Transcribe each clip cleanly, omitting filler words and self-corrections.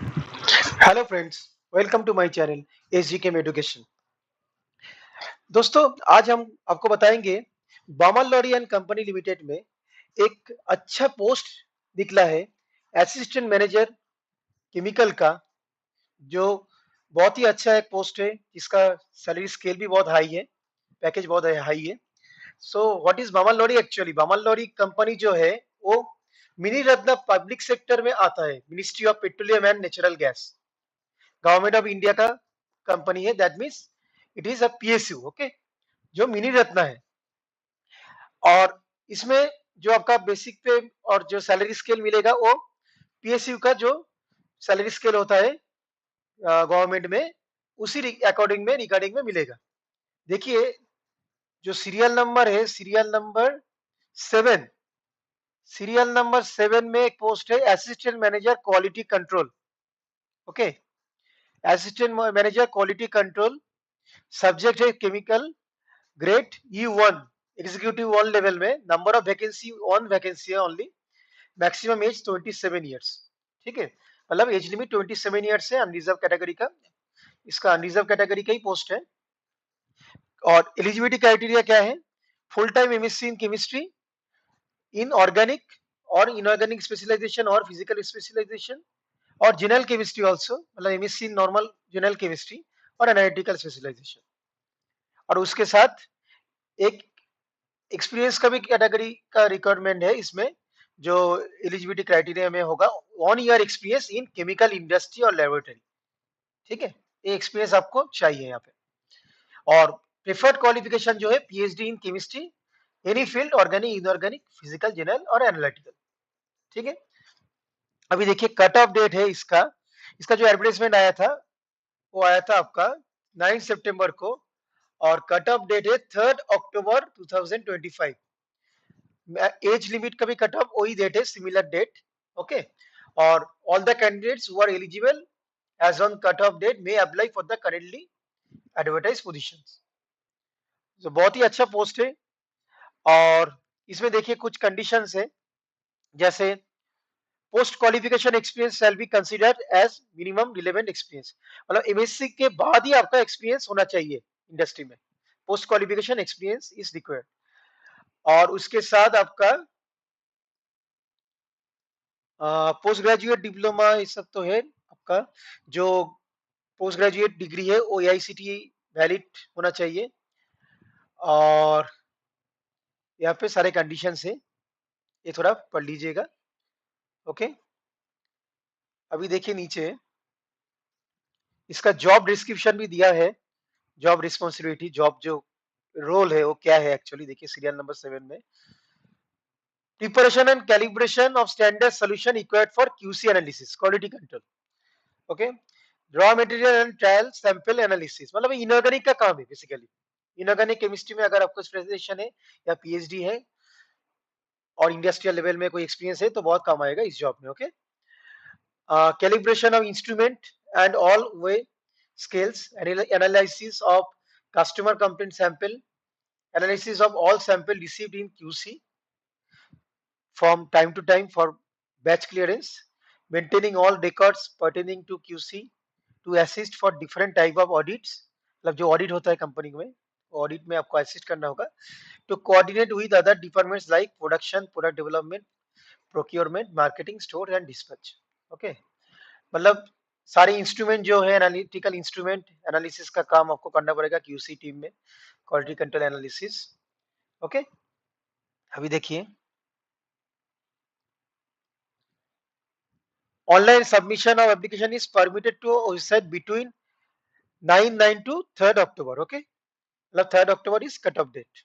Hello friends, welcome to my channel SGKM education. दोस्तों, आज हम आपको बताएंगे Balmer Lawrie and company limited में एक अच्छा पोस्ट निकला है, असिस्टेंट मैनेजर केमिकल का, जो बहुत ही अच्छा एक पोस्ट है जिसका सैलरी स्केल भी बहुत हाई है, पैकेज बहुत हाई है। So what is Balmer Lawrie? Actually Balmer Lawrie company जो है वो मिनी रत्न पब्लिक सेक्टर में आता है, ministry of petroleum and natural gas, government of India का कंपनी है। That means it is a PSU, okay, जो मिनी रत्ना है। और इसमें जो आपका बेसिक पे और जो सैलरी स्केल मिलेगा वो पीएसयू का जो सैलरी स्केल होता है गवर्नमेंट में, उसी अकॉर्डिंग में रिगार्डिंग में मिलेगा। देखिए, जो सीरियल नंबर है, सेवन सीरियल नंबर 7 में एक पोस्ट है assistant manager quality control. Okay, assistant manager quality control, subject है chemical, grade E1, executive 1 level में, नंबर ऑफ वैकेंसी 1 वैकेंसी है ओनली, मैक्सिमम एज 27 ईयर्स। ठीक है, मतलब एज लिमिट 27 ईयर्स है, अनरिजर्व कैटेगरी का, इसका अनरिजर्व कैटेगरी का ही पोस्ट है। और एलिजिबिलिटी क्राइटेरिया क्या है? Full time MSc in chemistry, in organic और इनऑर्गेनिक स्पेशलाइजेशन और फिजिकल स्पेशलाइजेशन, और जनरल केमिस्ट्री ऑल्सो, मतलब MSc in normal general chemistry और एनालिटिकल स्पेशलाइजेशन। और उसके साथ एक एक्सपीरियंस का भी कैटेगरी का रिक्वायरमेंट है इसमें, जो एलिजिबिलिटी क्राइटेरिया में होगा, 1 year experience in chemical industry और लेबोरेटरी। ठीक है, ये एक्सपीरियंस आपको चाहिए यहाँ पे। और प्रेफर्ड क्वालिफिकेशन जो है PhD in chemistry, any field, organic, inorganic, physical, general और एनालिटिकल। ठीक है, अभी देखिए कट ऑफ डेट है इसका। इसका जो एडवर्टाइजमेंट आया था वो आया था आपका 9 सितंबर को, और कट ऑफ डेट है 3 अक्टूबर 2025। एज लिमिट का भी कट ऑफ वही डेट है, सिमिलर डेट। ओके, और all the candidates who are eligible as on cut off date may apply for the currently advertise positions. तो बहुत ही अच्छा पोस्ट है। और इसमें देखिए कुछ कंडीशंस है, जैसे post qualification experience shall be considered as minimum relevant experience, मतलब एमएससी के बाद ही आपका एक्सपीरियंस होना चाहिए इंडस्ट्री में। Post qualification experience is required. और उसके साथ आपका पोस्ट ग्रेजुएट डिप्लोमा, ये सब तो है आपका। जो पोस्ट ग्रेजुएट डिग्री है वो एआईसीटीई वैलिड होना चाहिए। और यहाँ पे सारे कंडीशंस है, ये थोड़ा पढ़ लीजिएगा। ओके, अभी देखिए नीचे इसका जॉब डिस्क्रिप्शन भी दिया है, जॉब रिस्पॉन्सिबिलिटी, जॉब जो रोल है वो क्या है एक्चुअली। देखिए सीरियल नंबर 7 में, preparation and calibration of standard solution required for QC analysis, quality control. Okay, raw material and trial sample analysis, मतलब इनऑर्गेनिक का काम है बेसिकली। इनऑर्गेनिक केमिस्ट्री में अगर आपको स्पेशलाइजेशन है या पीएचडी है और इंडस्ट्रियल लेवल में कोई एक्सपीरियंस है तो बहुत काम आएगा इस जॉब में। Okay, calibration of instrument and all way scales, analysis of customer complaint sample, analysis of all sample received in QC from time to time for batch clearance, maintaining all records pertaining to QC, to assist for different type of audits, मतलब जो audit होता है company में, audit में आपको assist करना होगा, to coordinate with other departments like production, product development, procurement, marketing, store and dispatch. Okay, मतलब सारे इंस्ट्रूमेंट जो है, एनालिटिकल इंस्ट्रूमेंट एनालिसिस का काम आपको करना पड़ेगा क्यूसी टीम में, क्वालिटी कंट्रोल एनालिसिस। ओके, अभी देखिए online submission of application is permitted to website between 9 to 3 October. Okay, मतलब 3 October is cut off date,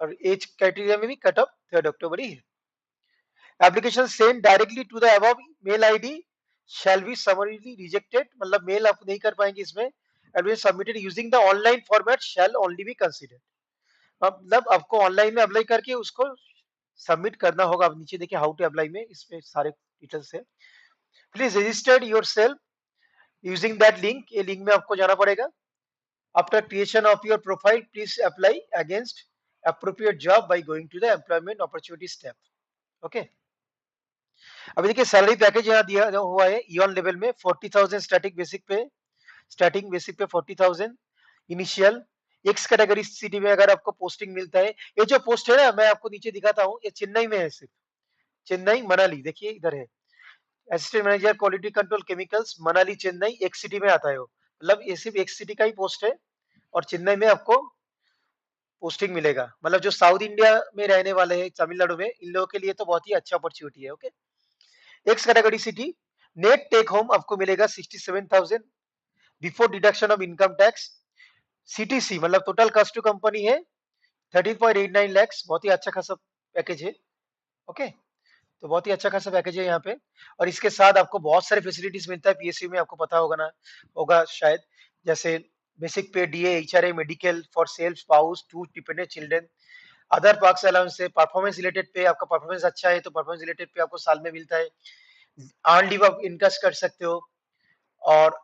और एज क्राइटेरिया में भी कट ऑफ 3 अक्टूबर ही है। Application send directly to the above mail ID shall be summarily rejected, मतलब mail आप नहीं कर पाएंगे इसमें। Application submitted using the online format shell only be considered, मतलब आपको ऑनलाइन में अप्लाई करके उसको सबमिट करना होगा। अब नीचे देखिए हाउ टू अप्लाई में इसमें सारे डिटेल्स है। Please registered your self using that link, ये लिंक में आपको जाना पड़ेगा। After creation of your profile please apply against appropriate job by going to the employment opportunities tab. Okay, अभी देखिए सैलरी पैकेज यहाँ दिया जो हुआ है ईऑन लेवल में 40,000 स्टार्टिंग बेसिक पे 40,000 इनिशियल। एक्स कैटेगरी सिटी में अगर आपको पोस्टिंग मिलता है, ये जो पोस्ट है ना मैं आपको नीचे दिखाता हूँ, ये चेन्नई में है सिर्फ, चेन्नई मनाली देखिए इधर है, assistant manager quality control chemicals Manali Chennai एक सिटी में आता है वो, मतलब ये सिर्फ एक सिटी का ही पोस्ट है और चेन्नई में आपको पोस्टिंग मिलेगा, मतलब जो साउथ इंडिया में रहने वाले हैं तमिलनाडु में, इन लोगों के लिए तो बहुत ही अच्छा अपॉर्चुनिटी है। Okay, X category city, net take home आपको मिलेगा 67,000 before deduction of income tax. CTC मतलब टोटल कॉस्ट टू कंपनी है 13.89 लैक्स, बहुत ही अच्छा खासा पैकेज है। ओके, तो बहुत ही अच्छा खासा पैकेज है यहाँ पे, और इसके साथ आपको बहुत सारे फैसिलिटीज मिलता है पीएसयू में, आपको पता होगा ना, होगा शायद, जैसे basic pay DA HRA medical for self spouse two dependent children, other perks allowance से, परफॉर्मेंस रिलेटेड पे, आपका परफॉर्मेंस अच्छा है तो परफॉर्मेंस रिलेटेड पे आपको साल में मिलता है, अर्न लीव आप इनकम कर सकते हो, और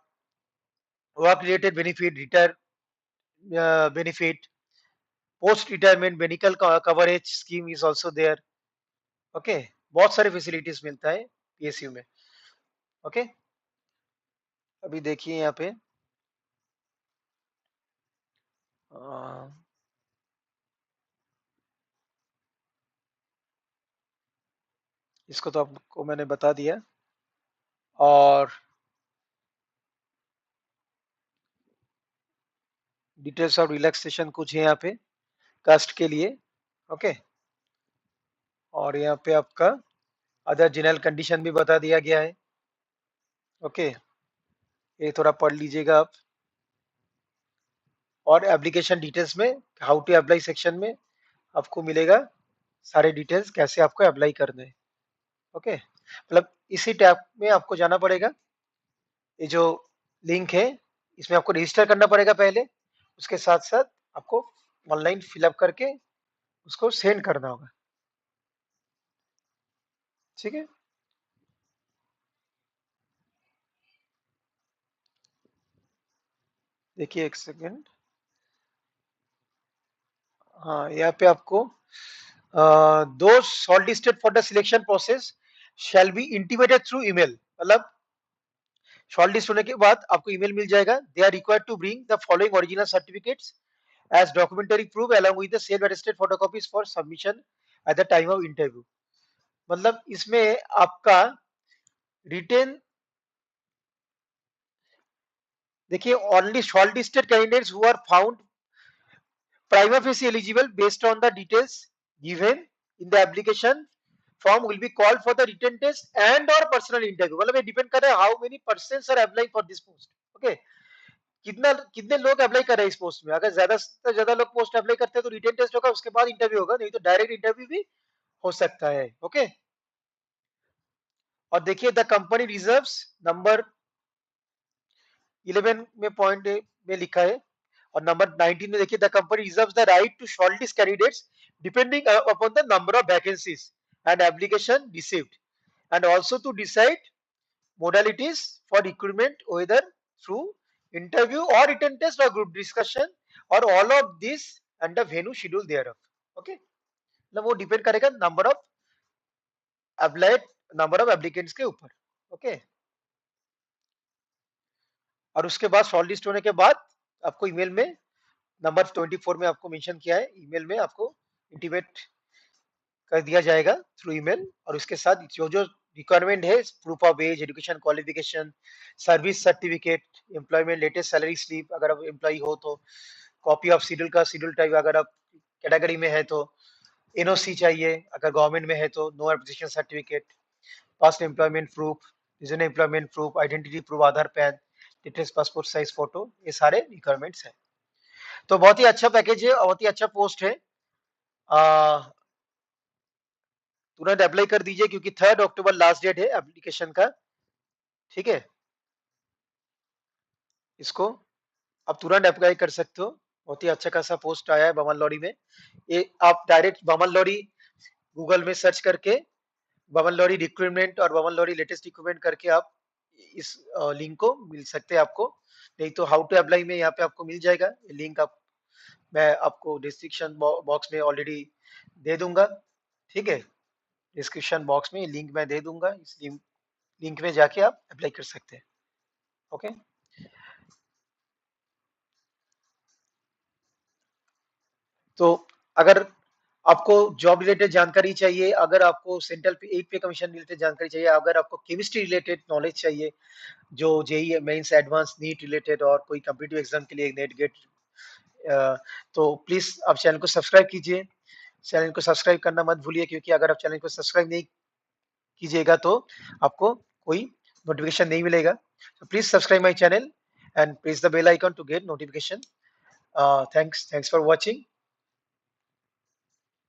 work related benefit, retire benefit, post retirement medical coverage scheme is also there. Okay, बहुत सारे फैसिलिटीज मिलता है पीएसयू में। ओके, अभी देखिए यहाँ पे अ, इसको तो आपको मैंने बता दिया, और डिटेल्स ऑफ रिलैक्सेशन कुछ है यहाँ पे कास्ट के लिए। ओके, और यहाँ पे आपका अदर जनरल कंडीशन भी बता दिया गया है। ओके, ये थोड़ा पढ़ लीजिएगा आप, और एप्लीकेशन डिटेल्स में हाउ टू अप्लाई सेक्शन में आपको मिलेगा सारे डिटेल्स कैसे आपको अप्लाई करना है। ओके, मतलब इसी टैब में आपको जाना पड़ेगा, ये जो लिंक है इसमें आपको रजिस्टर करना पड़ेगा पहले, उसके साथ साथ आपको ऑनलाइन फिलअप करके उसको सेंड करना होगा। ठीक है, देखिए एक सेकेंड, हाँ यहाँ पे आपको दो short listed for the selection process shall be intimated through email, मतलब शॉर्ट लिस्ट होने के बाद आपको ईमेल मिल जाएगा, they are required to bring the following original certificates as documentary proof along with the self attested photocopies for submission at the time of interview। मतलब इसमें आपका रिटेन, देखिए only short listed candidates who are found prima facie eligible based on the details given in the application form will be called for the written test and or personal interview, मतलब ये depend कर रहा है how many persons are apply for this post. Okay, कितना कितने लोग apply कर रहे हैं इस पोस्ट में, अगर ज्यादा से ज्यादा लोग पोस्ट अप्लाई करते हैं तो रिटेन टेस्ट होगा, उसके बाद इंटरव्यू होगा, नहीं तो डायरेक्ट इंटरव्यू भी हो सकता है। ओके, और देखिए द कंपनी रिजर्व्स नंबर 11 में पॉइंट में लिखा है, और नंबर 19 में देखिए the company reserves the right to shortlist candidates depending upon the number of vacancies and application received and also to decide modalities for recruitment whether through interview or written test or group discussion or all of this and the venue schedule thereof। okay, मतलब वो depend करेगा number of applied, number of applicants के ऊपर। Okay, और उसके बाद short list होने के बाद आपको ईमेल में नंबर 24 में आपको मेंशन किया है, ईमेल में आपको इंटीमेट कर दिया जाएगा थ्रू ईमेल, और उसके साथ जो जो रिक्वायरमेंट है, proof of age, education qualification, service certificate, employment latest salary slip अगर आप एम्प्लॉय हो तो, कॉपी ऑफ शेड्यूल का शेड्यूल टाइप अगर आप कैटेगरी में है तो, एनओसी चाहिए अगर गवर्नमेंट में है तो, no application certificate, past employment proof, reason employment proof, identity proof, Aadhaar PAN, latest passport size photo, ये सारे रिक्वायरमेंट्स हैं। तो बहुत ही अच्छा पैकेज है और बहुत ही अच्छा पोस्ट है, तुरंत अप्लाई कर दीजिए क्योंकि 3 अक्टूबर लास्ट डेट है एप्लीकेशन का। ठीक है, इसको आप तुरंत अप्लाई कर सकते हो, बहुत ही अच्छा खासा पोस्ट आया है बमन लॉरी में। ये आप डायरेक्ट बमन लॉरी गूगल में सर्च करके बमन लॉरी रिक्रूटमेंट और बमन लॉरी लेटेस्ट रिक्रूटमेंट करके आप इस लिंक को मिल सकते हैं आपको, नहीं तो हाउ टू अप्लाई में यहाँ पे आपको मिल जाएगा ये लिंक, आप मैं आपको डिस्क्रिप्शन बॉक्स में ऑलरेडी दे दूंगा। ठीक है, डिस्क्रिप्शन बॉक्स में लिंक मैं दे दूंगा, इस लिंक लिंक में जाके आप अप्लाई कर सकते हैं। ओके। तो अगर आपको जॉब रिलेटेड जानकारी चाहिए, अगर आपको सेंट्रल पे 8 पे कमीशन रिलेटेड जानकारी चाहिए, अगर आपको केमिस्ट्री रिलेटेड नॉलेज चाहिए, जो JEE Mains advance NEET related और कोई कॉम्पिटिटिव एग्जाम के लिए नेट गेट, तो प्लीज आप चैनल को सब्सक्राइब कीजिए। चैनल को सब्सक्राइब करना मत भूलिए, क्योंकि अगर आप चैनल को सब्सक्राइब नहीं कीजिएगा तो आपको कोई नोटिफिकेशन नहीं मिलेगा। So please subscribe my channel and press the bell icon to get notification. Thanks for watching.